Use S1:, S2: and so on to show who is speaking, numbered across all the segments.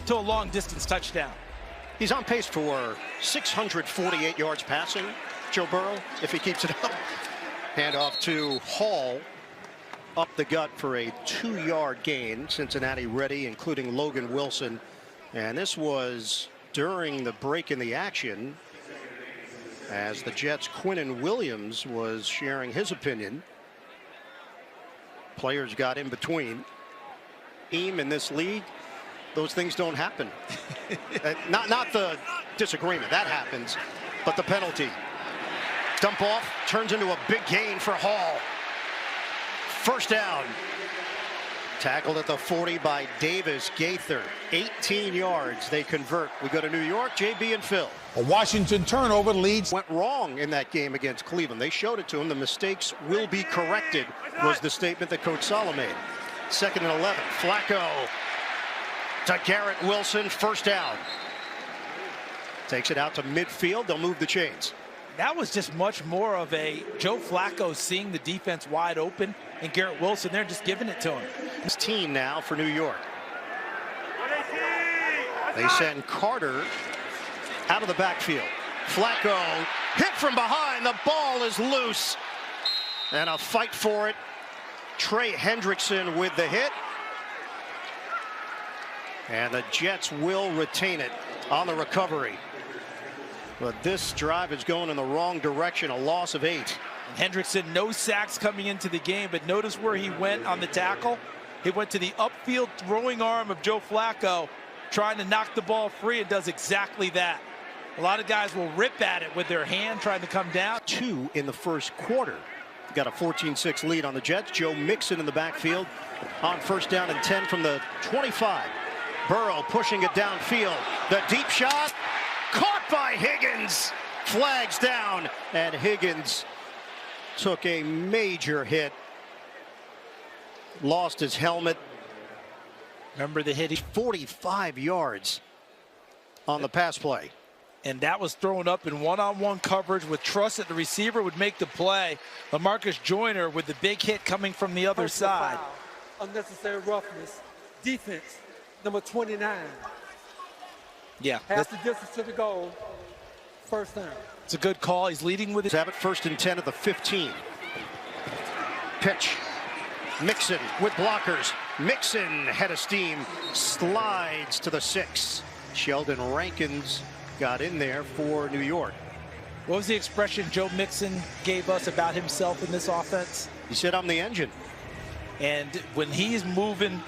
S1: to a long-distance touchdown.
S2: He's on pace for 648 yards passing, Joe Burrow, if he keeps it up. Handoff to Hall. Up the gut for a 2-yard gain. Cincinnati ready, including Logan Wilson. And this was during the break in the action, as the Jets' Quinnen Williams was sharing his opinion. Players got in between. In this league, those things don't happen. not the disagreement, that happens, but the penalty. Dump off turns into a big gain for Hall. First down. Tackled at the 40 by Davis Gaither. 18 yards. They convert. We go to New York. JB and Phil.
S3: A Washington turnover leads.
S2: Went wrong in that game against Cleveland. They showed it to him. The mistakes will be corrected, was the statement that Coach Saleh made. 2nd and 11. Flacco to Garrett Wilson. First down. Takes it out to midfield. They'll move the chains.
S1: That was just much more of a Joe Flacco seeing the defense wide open and Garrett Wilson there just giving it to him.
S2: His team now for New York. They send Carter out of the backfield. Flacco hit from behind. The ball is loose. And a fight for it. Trey Hendrickson with the hit. And the Jets will retain it on the recovery. But this drive is going in the wrong direction. A loss of 8.
S1: Hendrickson, no sacks coming into the game, but notice where he went on the tackle. He went to the upfield throwing arm of Joe Flacco, trying to knock the ball free, and does exactly that. A lot of guys will rip at it with their hand trying to come down.
S2: 2 in the first quarter. Got a 14-6 lead on the Jets. Joe Mixon in the backfield on first down and 10 from the 25. Burrow pushing it downfield. The deep shot. Caught by Higgins. Flags down, and Higgins took a major hit. Lost his helmet.
S1: Remember the hit?
S2: 45 yards on the pass play.
S1: And that was thrown up in one-on-one coverage with trust that the receiver would make the play. LaMarcus Joyner with the big hit coming from the other side.
S4: Foul. Unnecessary roughness. Defense, number 29.
S1: Yeah.
S4: Pass the distance to the goal. First down.
S1: It's a good call. He's leading with it.
S2: Have it 1st and 10 at the 15. Pitch. Mixon with blockers. Mixon, head of steam, slides to the 6. Sheldon Rankins got in there for New York.
S1: What was the expression Joe Mixon gave us about himself in this offense?
S2: He said, "I'm the engine."
S1: And when he's moving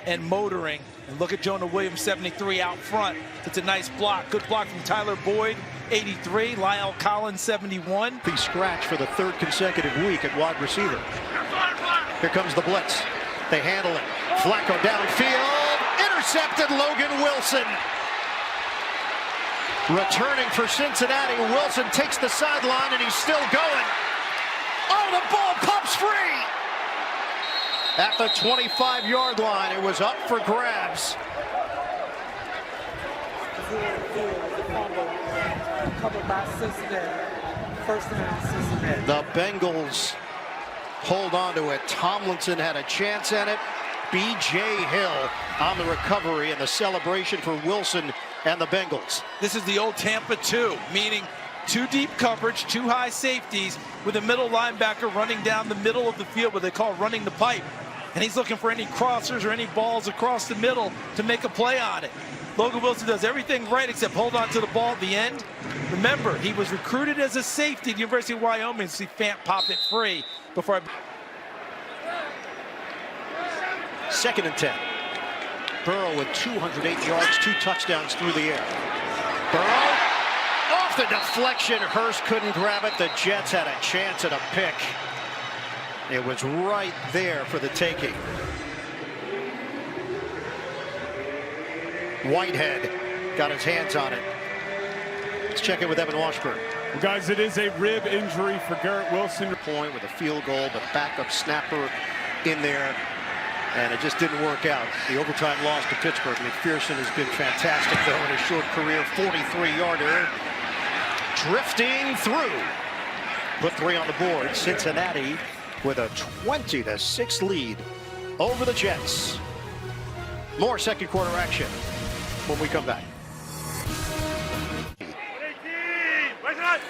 S1: and motoring, and look at Jonah Williams, 73 out front. It's a nice block. Good block from Tyler Boyd, 83. Lyle Collins, 71.
S2: He scratched for the 3rd consecutive week at wide receiver. Here comes the blitz. They handle it. Flacco downfield. Intercepted. Logan Wilson. Returning for Cincinnati. Wilson takes the sideline, and he's still going. Oh, the ball pops free. At the 25-yard line, it was up for grabs.
S4: Covered by Cincinnati. First down, Cincinnati.
S2: The Bengals hold on to it. Tomlinson had a chance at it. B.J. Hill on the recovery and the celebration for Wilson and the Bengals.
S1: This is the old Tampa 2, meaning 2 deep coverage, 2 high safeties with a middle linebacker running down the middle of the field, what they call running the pipe. And he's looking for any crossers or any balls across the middle to make a play on it. Logan Wilson does everything right except hold on to the ball at the end. Remember, he was recruited as a safety at the University of Wyoming, so he can't pop it free before
S2: 2nd and 10. Burrow with 208 yards, 2 touchdowns through the air. Burrow off the deflection. Hurst couldn't grab it. The Jets had a chance at a pick. It was right there for the taking. Whitehead got his hands on it. Let's check in with Evan Washburn.
S5: Well, guys, it is a rib injury for Garrett Wilson.
S2: Point with a field goal, but backup snapper in there, and it just didn't work out. The overtime loss to Pittsburgh. McPherson has been fantastic, though, in his short career. 43-yarder, drifting through. Put 3 on the board. Cincinnati with a 20-6 lead over the Jets. More second quarter action when we come back.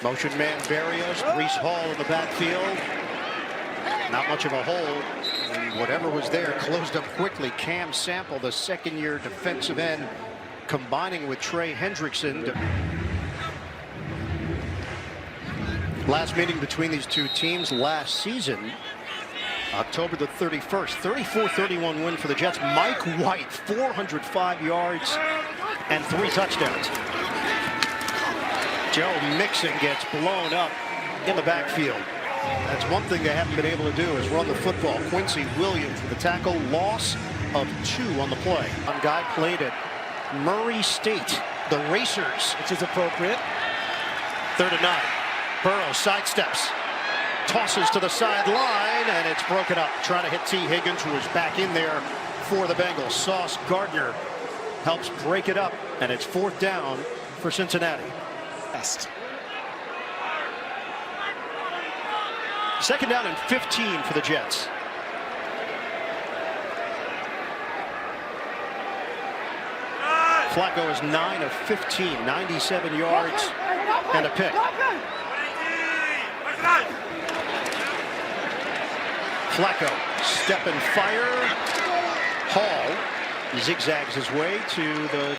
S2: Motion man Barrios, Brees Hall in the backfield. Not much of a hole. And whatever was there closed up quickly. Cam Sample, the second-year defensive end, combining with Trey Hendrickson. Last meeting between these two teams last season, October the 31st, 34-31 win for the Jets. Mike White, 405 yards and 3 touchdowns. Joe Mixon gets blown up in the backfield. That's one thing they haven't been able to do is run the football. Quincy Williams with the tackle, loss of 2 on the play. One guy played at Murray State, the Racers.
S1: Which is appropriate.
S2: 3rd and 9. Burrow sidesteps, tosses to the sideline, and it's broken up. Trying to hit T. Higgins, who is back in there for the Bengals. Sauce Gardner helps break it up, and it's 4th down for Cincinnati.
S1: Best.
S2: 2nd down and 15 for the Jets. Flacco is 9 of 15, 97 yards and a pick. Flacco, step and fire. Hall zigzags his way to the